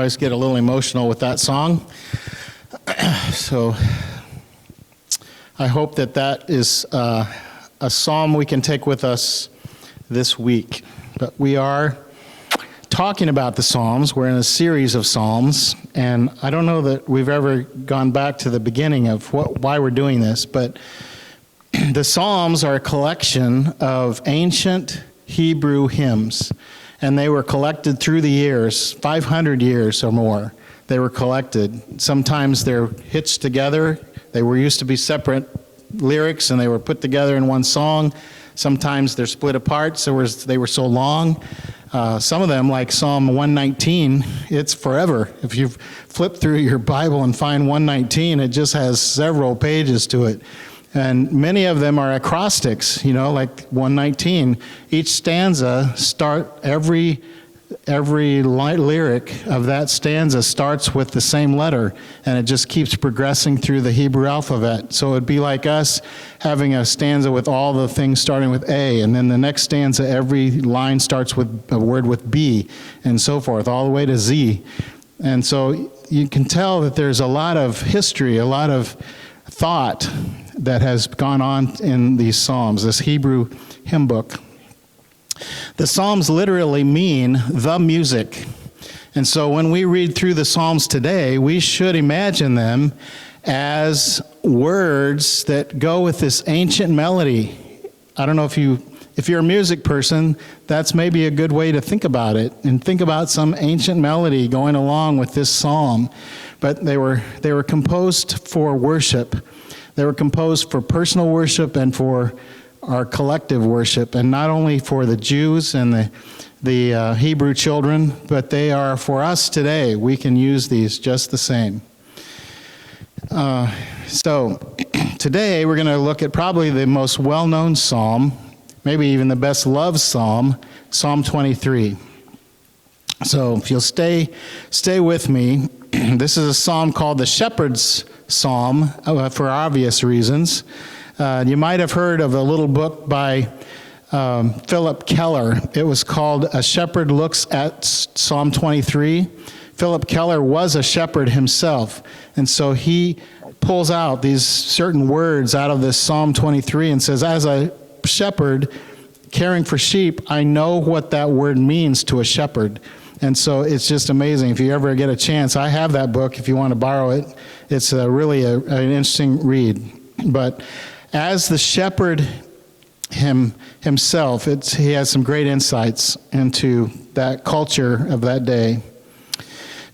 always get a little emotional with that song. So I hope that that is a psalm we can take with us this week. But we are talking about the Psalms. We're in a series of Psalms, and I don't know that we've ever gone back to the beginning of why we're doing this, but the Psalms are a collection of ancient Hebrew hymns, and they were collected through the years, 500 years or more. They were collected. Sometimes they're hitched together. They were used to be separate lyrics, and they were put together in one song. Sometimes they're split apart, so they were so long. Some of them, like Psalm 119, it's forever. If you flip through your Bible and find 119, it just has several pages to it. And many of them are acrostics, like 119. Each stanza every lyric of that stanza starts with the same letter, and it just keeps progressing through the Hebrew alphabet. So it'd be like us having a stanza with all the things starting with A, and then the next stanza, every line starts with a word with B, and so forth, all the way to Z. And so you can tell that there's a lot of history, a lot of thought that has gone on in these Psalms, this Hebrew hymn book. The Psalms literally mean the music. And so when we read through the Psalms today, we should imagine them as words that go with this ancient melody. I don't know if you're a music person, that's maybe a good way to think about it, and think about some ancient melody going along with this psalm. But they were composed for worship. They were composed for personal worship and for our collective worship, and not only for the Jews and the Hebrew children, but they are for us today. We can use these just the same. So today we're going to look at probably the most well-known psalm, maybe even the best loved psalm, Psalm 23. So if you'll stay with me, this is a psalm called the Shepherd's Psalm for obvious reasons. You might have heard of a little book by Philip Keller. It was called A Shepherd Looks at Psalm 23. Philip Keller was a shepherd himself, and so he pulls out these certain words out of this Psalm 23 and says, as a shepherd caring for sheep, I know what that word means to a shepherd. And so it's just amazing. If you ever get a chance, I have that book if you want to borrow it. It's really an interesting read. But as the shepherd himself, he has some great insights into that culture of that day.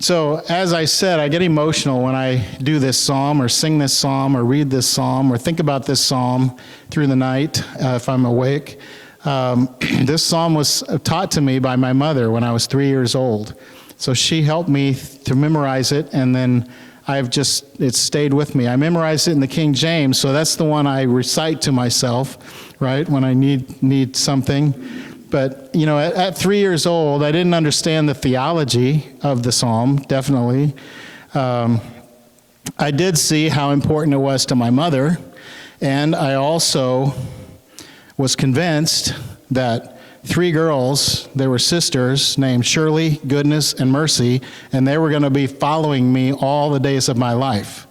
So as I said, I get emotional when I do this psalm or sing this psalm or read this psalm or think about this psalm through the night if I'm awake. This psalm was taught to me by my mother when I was 3 years old. So she helped me to memorize it, and then it's stayed with me. I memorized it in the King James, so that's the one I recite to myself, right, when I need something. But, at 3 years old, I didn't understand the theology of the psalm, definitely. I did see how important it was to my mother, and I also was convinced that 3 girls, they were sisters, named Shirley, Goodness, and Mercy, and they were going to be following me all the days of my life.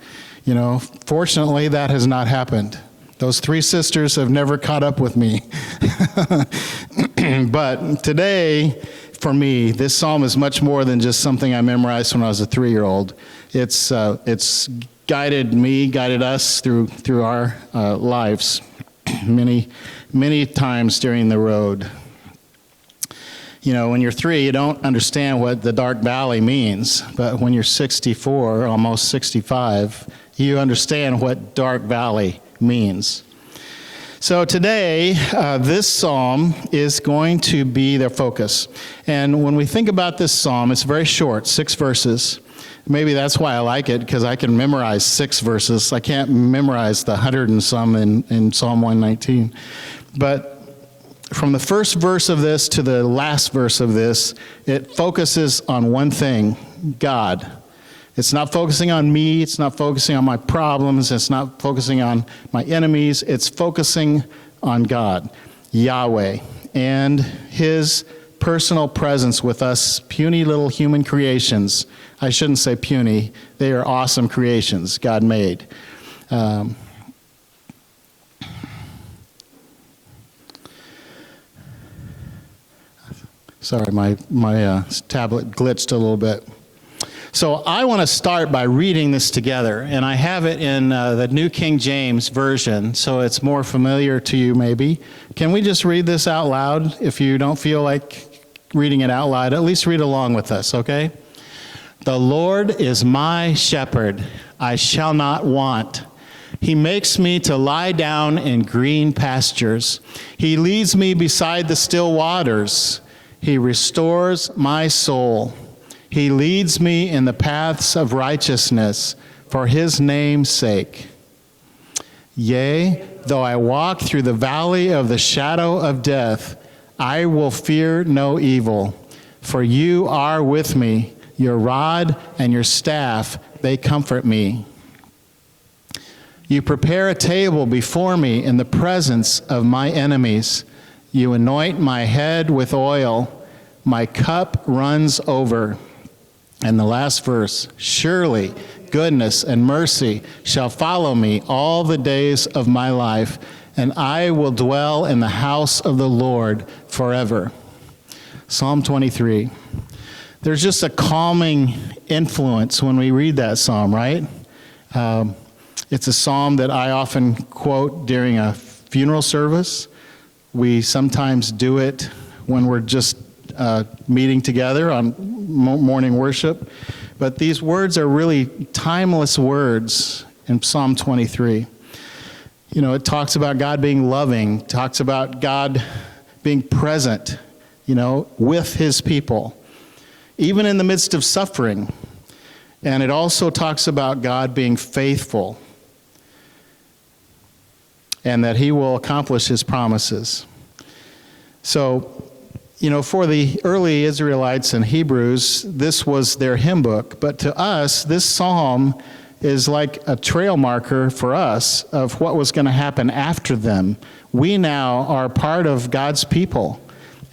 Fortunately, that has not happened. Those 3 sisters have never caught up with me. But today, for me, this psalm is much more than just something I memorized when I was a 3-year-old. It's guided us through our lives many times during the road. When you're 3, you don't understand what the dark valley means, but when you're 64, almost 65, you understand what dark valley means. So today, this psalm is going to be the focus. And when we think about this psalm, it's very short, 6 verses. Maybe that's why I like it, because I can memorize 6 verses. I can't memorize the 100 and some in Psalm 119. But from the first verse of this to the last verse of this, it focuses on one thing, God. It's not focusing on me, it's not focusing on my problems, it's not focusing on my enemies, it's focusing on God, Yahweh, and His personal presence with us puny little human creations. I shouldn't say puny. They are awesome creations God made. Sorry, my tablet glitched a little bit. So I want to start by reading this together, and I have it in the New King James Version, so it's more familiar to you maybe. Can we just read this out loud? If you don't feel like reading it out loud, at least read along with us, okay? The Lord is my shepherd, I shall not want. He makes me to lie down in green pastures. He leads me beside the still waters. He restores my soul. He leads me in the paths of righteousness for his name's sake. Yea, though I walk through the valley of the shadow of death, I will fear no evil, for you are with me. Your rod and your staff, they comfort me. You prepare a table before me in the presence of my enemies. You anoint my head with oil. My cup runs over. And the last verse, surely goodness and mercy shall follow me all the days of my life, and I will dwell in the house of the Lord forever. Psalm 23. There's just a calming influence when we read that psalm, right? It's a psalm that I often quote during a funeral service. We sometimes do it when we're just meeting together on morning worship. But these words are really timeless words in Psalm 23. You know, it talks about God being loving, talks about God being present, you know, with his people, even in the midst of suffering. And it also talks about God being faithful and that he will accomplish his promises. So, you know, for the early Israelites and Hebrews, this was their hymn book. But to us, this psalm is like a trail marker for us of what was going to happen after them. We now are part of God's people,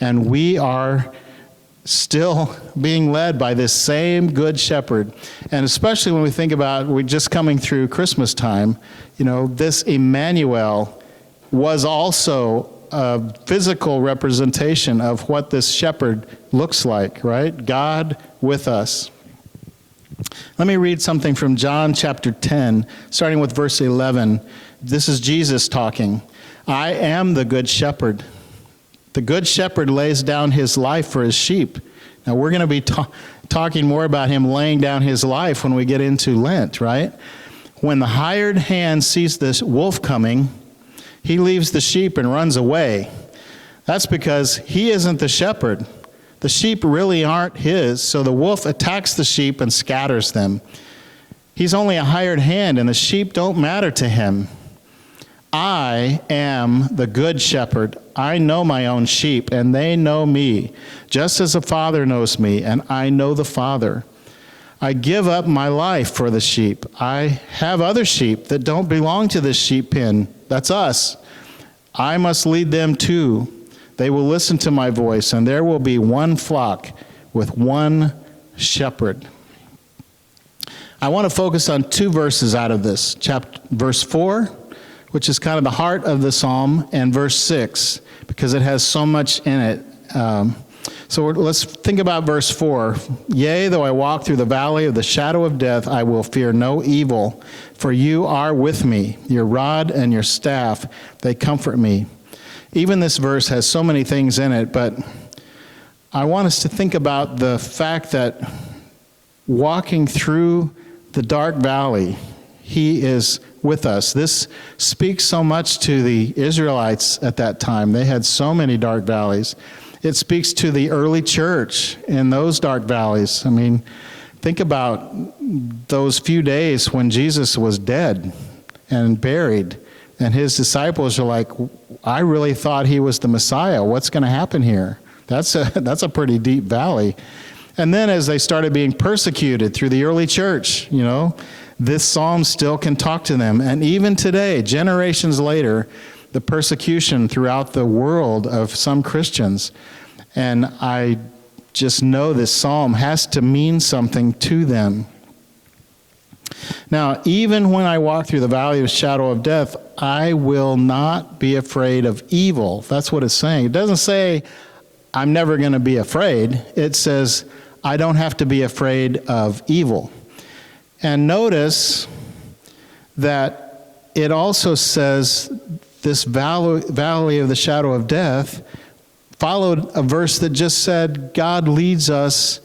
and we are still being led by this same good shepherd. And especially when we think about, we're just coming through Christmas time, you know, this Emmanuel was also a physical representation of what this shepherd looks like, right? God with us. Let me read something from John chapter 10, starting with verse 11. This is Jesus talking. I am the good shepherd. The good shepherd lays down his life for his sheep. Now, we're going to be talking more about him laying down his life when we get into Lent, right? When the hired hand sees this wolf coming, he leaves the sheep and runs away. That's because he isn't the shepherd. The sheep really aren't his, so the wolf attacks the sheep and scatters them. He's only a hired hand, and the sheep don't matter to him. I am the good shepherd. I know my own sheep, and they know me, just as the Father knows me, and I know the Father. I give up my life for the sheep. I have other sheep that don't belong to this sheep pen. That's us. I must lead them too. They will listen to my voice, and there will be one flock with one shepherd. I want to focus on two verses out of this. Verse 4, which is kind of the heart of the psalm, and verse 6, because it has so much in it. So let's think about verse 4. Yea, though I walk through the valley of the shadow of death, I will fear no evil, for you are with me. Your rod and your staff, they comfort me. Even this verse has so many things in it, but I want us to think about the fact that walking through the dark valley, he is with us. This speaks so much to the Israelites at that time. They had so many dark valleys. It speaks to the early church in those dark valleys. I mean, think about those few days when Jesus was dead and buried, and his disciples are like, I really thought he was the Messiah. What's going to happen here? That's a pretty deep valley. And then as they started being persecuted through the early church, you know, this psalm still can talk to them. And even today, generations later, the persecution throughout the world of some Christians, And I just know this psalm has to mean something to them. Now, even when I walk through the valley of the shadow of death, I will not be afraid of evil. That's what it's saying. It doesn't say I'm never going to be afraid. It says I don't have to be afraid of evil. And notice that it also says this valley of the shadow of death followed a verse that just said God leads us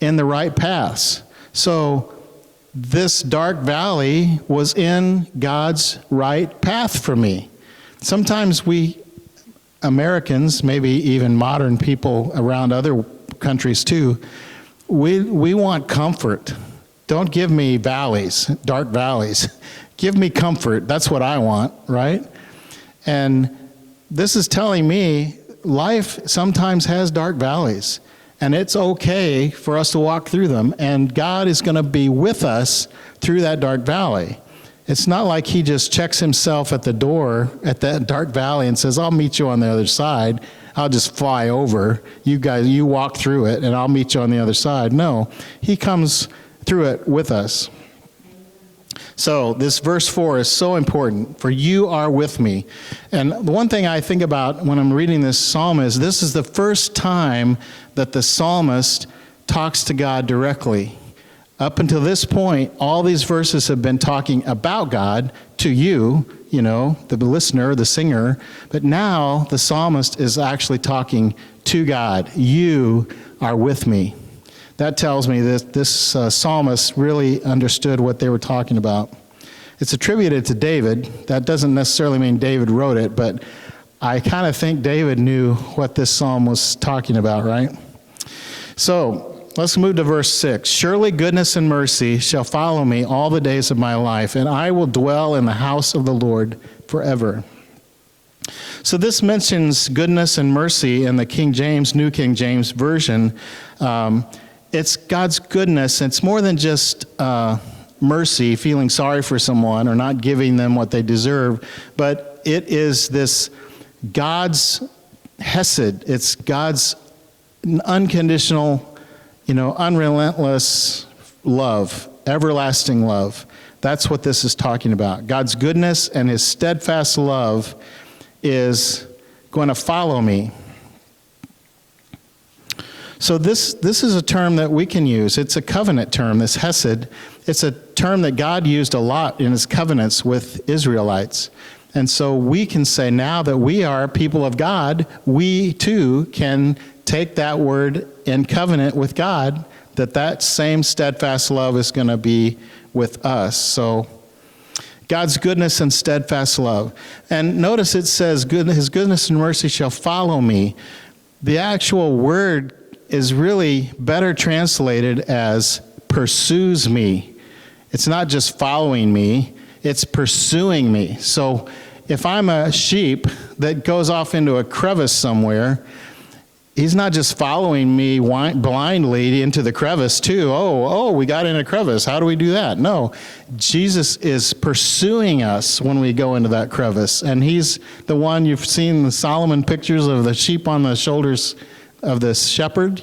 in the right paths. So this dark valley was in God's right path for me. Sometimes we Americans, maybe even modern people around other countries too, we want comfort. Don't give me valleys, dark valleys. Give me comfort. That's what I want, right? And this is telling me life sometimes has dark valleys, and it's okay for us to walk through them, and God is going to be with us through that dark valley. It's not like he just checks himself at the door at that dark valley and says, I'll meet you on the other side. I'll just fly over. You guys, you walk through it, and I'll meet you on the other side. No, he comes through it with us. So this verse 4 is so important. For you are with me. And the one thing I think about when I'm reading this psalm is this is the first time that the psalmist talks to God directly. Up until this point, all these verses have been talking about God to you, the listener, the singer. But now the psalmist is actually talking to God. You are with me. That tells me that this psalmist really understood what they were talking about. It's attributed to David. That doesn't necessarily mean David wrote it, but I kind of think David knew what this psalm was talking about, right? So let's move to verse 6. Surely goodness and mercy shall follow me all the days of my life, and I will dwell in the house of the Lord forever. So this mentions goodness and mercy in the New King James Version. It's God's goodness. It's more than just mercy, feeling sorry for someone or not giving them what they deserve, but it is this God's hesed. It's God's unconditional, unrelentless love, everlasting love. That's what this is talking about. God's goodness and his steadfast love is going to follow me. So this is a term that we can use. It's a covenant term, this hesed. It's a term that God used a lot in his covenants with Israelites. And so we can say now that we are people of God, we too can take that word in covenant with God, that same steadfast love is going to be with us. So God's goodness and steadfast love. And notice it says, his goodness and mercy shall follow me. The actual word is really better translated as pursues me. It's not just following me, it's pursuing me. So if I'm a sheep that goes off into a crevice somewhere, he's not just following me blindly into the crevice too. Oh, we got in a crevice. How do we do that? No, Jesus is pursuing us when we go into that crevice. And he's the one, you've seen the Solomon pictures of the sheep on the shoulders of the shepherd,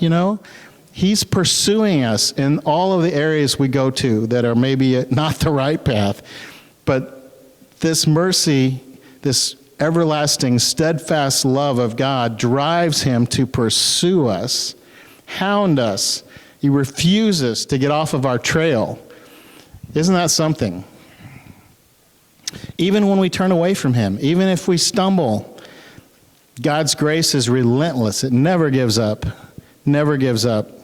He's pursuing us in all of the areas we go to that are maybe not the right path. But this mercy, this everlasting, steadfast love of God drives him to pursue us, hound us. He refuses to get off of our trail. Isn't that something? Even when we turn away from him, even if we stumble, God's grace is relentless. It never gives up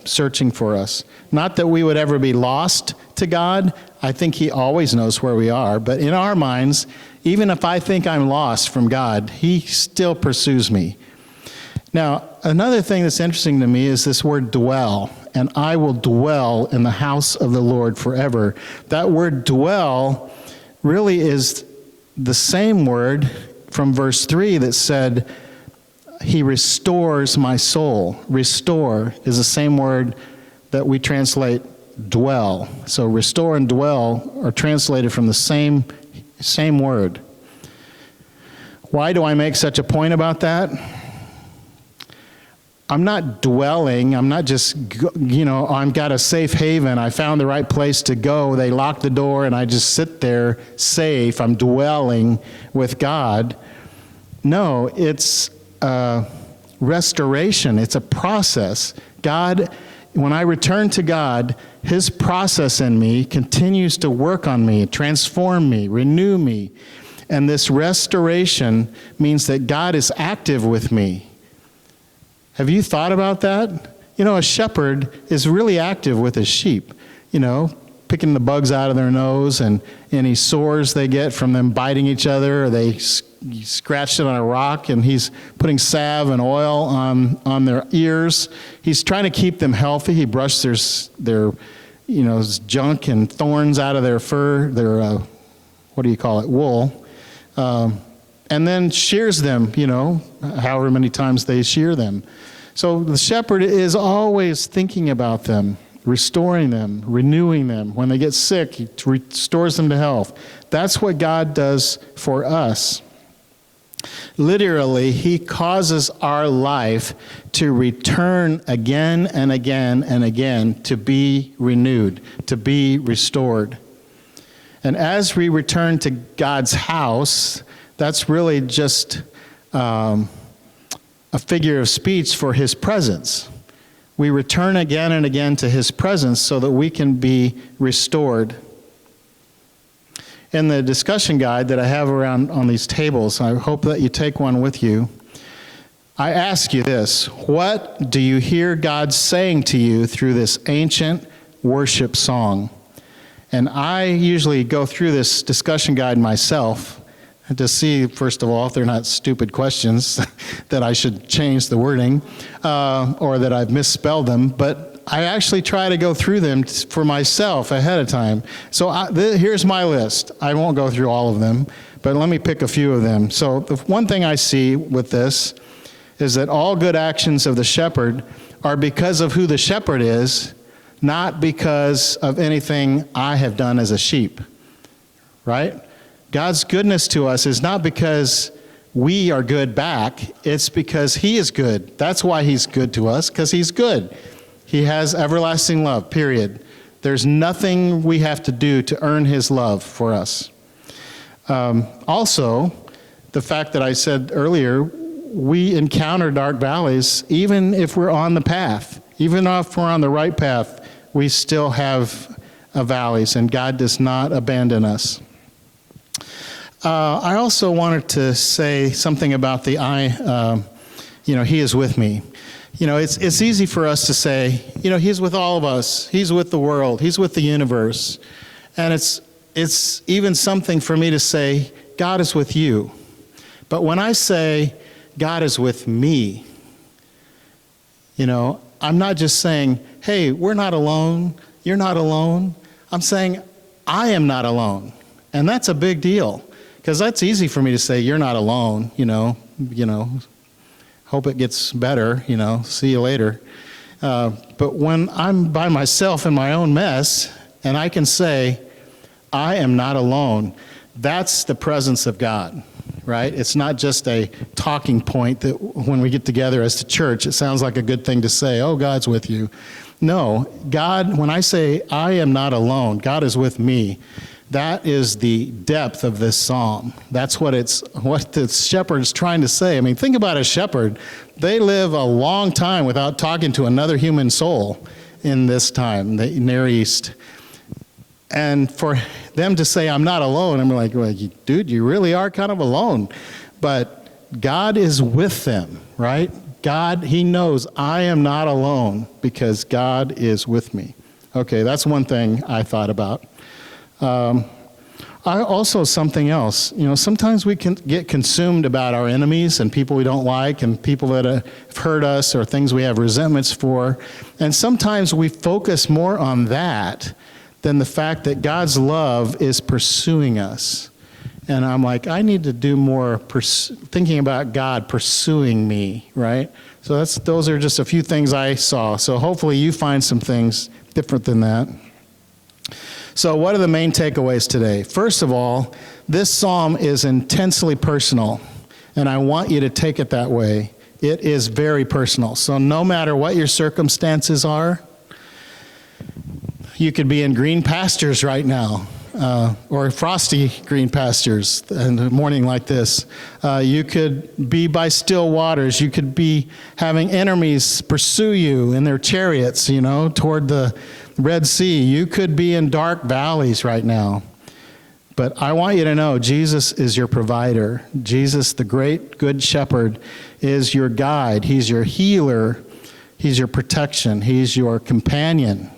searching for us. Not that we would ever be lost to God. I think he always knows where we are. But in our minds, even if I think I'm lost from God, he still pursues me. Now, another thing that's interesting to me is this word dwell. And I will dwell in the house of the Lord forever. That word dwell really is the same word from verse 3 that said, he restores my soul. Restore is the same word that we translate dwell. So restore and dwell are translated from the same word. Why do I make such a point about that? I'm not dwelling. I'm not just, I've got a safe haven. I found the right place to go. They lock the door and I just sit there safe. I'm dwelling with God. No, it's restoration. It's a process. God, when I return to God, his process in me continues to work on me, transform me, renew me. And this restoration means that God is active with me. Have you thought about that? A shepherd is really active with his sheep, picking the bugs out of their nose and any sores they get from them biting each other, or they scratched it on a rock and he's putting salve and oil on their ears. He's trying to keep them healthy. He brushes their junk and thorns out of their fur, their, wool, and then shears them, however many times they shear them. So the shepherd is always thinking about them, restoring them, renewing them. When they get sick, he restores them to health. That's what God does for us. Literally, he causes our life to return again and again and again, to be renewed, to be restored. And as we return to God's house, that's really just a figure of speech for his presence. We return again and again to his presence so that we can be restored. In the discussion guide that I have around on these tables, I hope that you take one with you. I ask you this: what do you hear God saying to you through this ancient worship song? And I usually go through this discussion guide myself to see, first of all, if they're not stupid questions that I should change the wording or that I've misspelled them. But I actually try to go through them for myself ahead of time. So here's my list. I won't go through all of them, but let me pick a few of them. So the one thing I see with this is that all good actions of the shepherd are because of who the shepherd is, not because of anything I have done as a sheep, right? God's goodness to us is not because we are good back. It's because he is good. That's why he's good to us, because he's good. He has everlasting love, period. There's nothing we have to do to earn his love for us. Also, the fact that I said earlier, we encounter dark valleys even if we're on the path. Even if we're on the right path, we still have valleys, and God does not abandon us. I also wanted to say something about the he is with me. It's easy for us to say, he's with all of us. He's with the world. He's with the universe. And it's even something for me to say, God is with you. But when I say, God is with me, I'm not just saying, hey, we're not alone. You're not alone. I'm saying, I am not alone. And that's a big deal. Because that's easy for me to say, you're not alone, hope it gets better, see you later. But when I'm by myself in my own mess, and I can say, I am not alone, that's the presence of God, right? It's not just a talking point that when we get together as the church, it sounds like a good thing to say, oh, God's with you. No, God, when I say, I am not alone, God is with me, that is the depth of this psalm. That's what the shepherd's trying to say. I mean, think about a shepherd. They live a long time without talking to another human soul in this time, the Near East. And for them to say, I'm not alone, I'm like, well, dude, you really are kind of alone. But God is with them, right? God, he knows I am not alone because God is with me. Okay, that's one thing I thought about. Also something else, sometimes we can get consumed about our enemies and people we don't like and people that have hurt us or things we have resentments for. And sometimes we focus more on that than the fact that God's love is pursuing us. And I'm like, I need to do more thinking about God pursuing me, right? So those are just a few things I saw. So hopefully you find some things different than that. So what are the main takeaways today? First of all, this psalm is intensely personal, and I want you to take it that way. It is very personal. So no matter what your circumstances are, you could be in green pastures right now, or frosty green pastures in a morning like this. You could be by still waters. You could be having enemies pursue you in their chariots, toward the Red Sea. You could be in dark valleys right now. But I want you to know Jesus is your provider. Jesus, the great good shepherd, is your guide. He's your healer. He's your protection. He's your companion.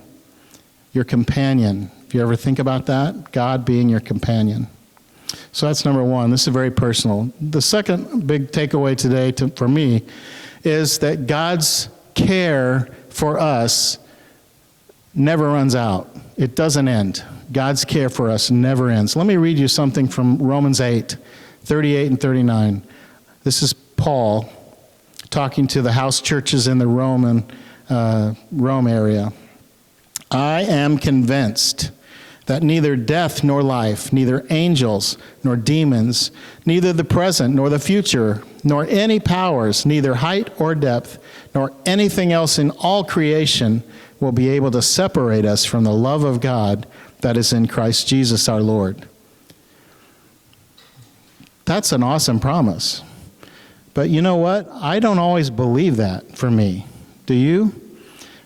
Your companion. If you ever think about that, God being your companion. So that's number one. This is very personal. The second big takeaway today for me is that God's care for us never runs out. It doesn't end. God's care for us never ends. Let me read you something from Romans 8, 38 and 39. This is Paul talking to the house churches in the Rome area. I am convinced that neither death nor life, neither angels nor demons, neither the present nor the future, nor any powers, neither height or depth, nor anything else in all creation will be able to separate us from the love of God that is in Christ Jesus our Lord. That's an awesome promise. But you know what? I don't always believe that for me. Do you?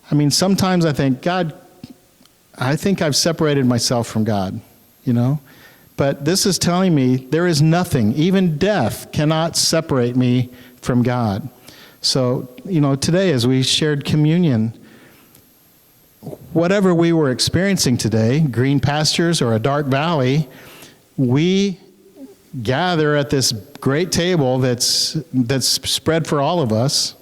I mean, sometimes I think, God, I think I've separated myself from God, But this is telling me there is nothing, even death cannot separate me from God. So, today as we shared communion, whatever we were experiencing today, green pastures or a dark valley, we gather at this great table that's spread for all of us,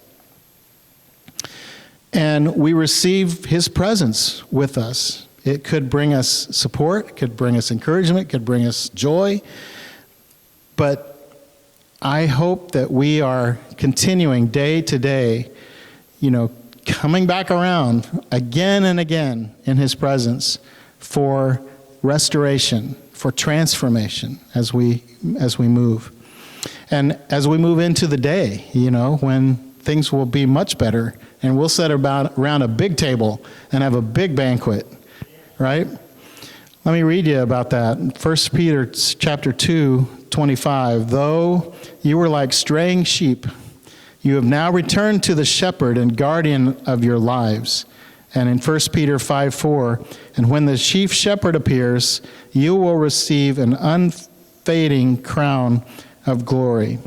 and we receive his presence with us. It could bring us support, it could bring us encouragement, it could bring us joy, but I hope that we are continuing day to day, coming back around again and again in his presence for restoration, for transformation as we move. And as we move into the day, when things will be much better and we'll sit around a big table and have a big banquet, right? Let me read you about that. 1 Peter chapter 2, 25. Though you were like straying sheep, you have now returned to the shepherd and guardian of your lives. And in 1 Peter 5:4, and when the chief shepherd appears, you will receive an unfading crown of glory.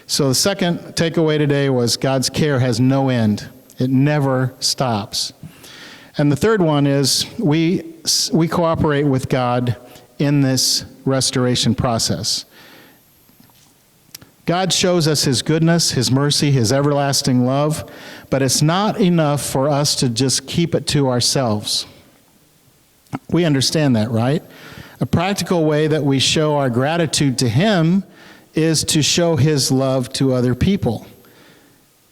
So the second takeaway today was God's care has no end. It never stops. And the third one is we cooperate with God in this restoration process. God shows us his goodness, his mercy, his everlasting love, but it's not enough for us to just keep it to ourselves. We understand that, right? A practical way that we show our gratitude to him is to show his love to other people.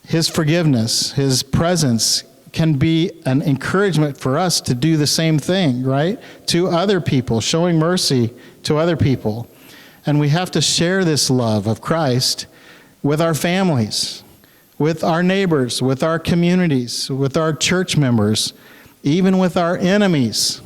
His forgiveness, his presence can be an encouragement for us to do the same thing, right? To other people, showing mercy to other people. And we have to share this love of Christ with our families, with our neighbors, with our communities, with our church members, even with our enemies.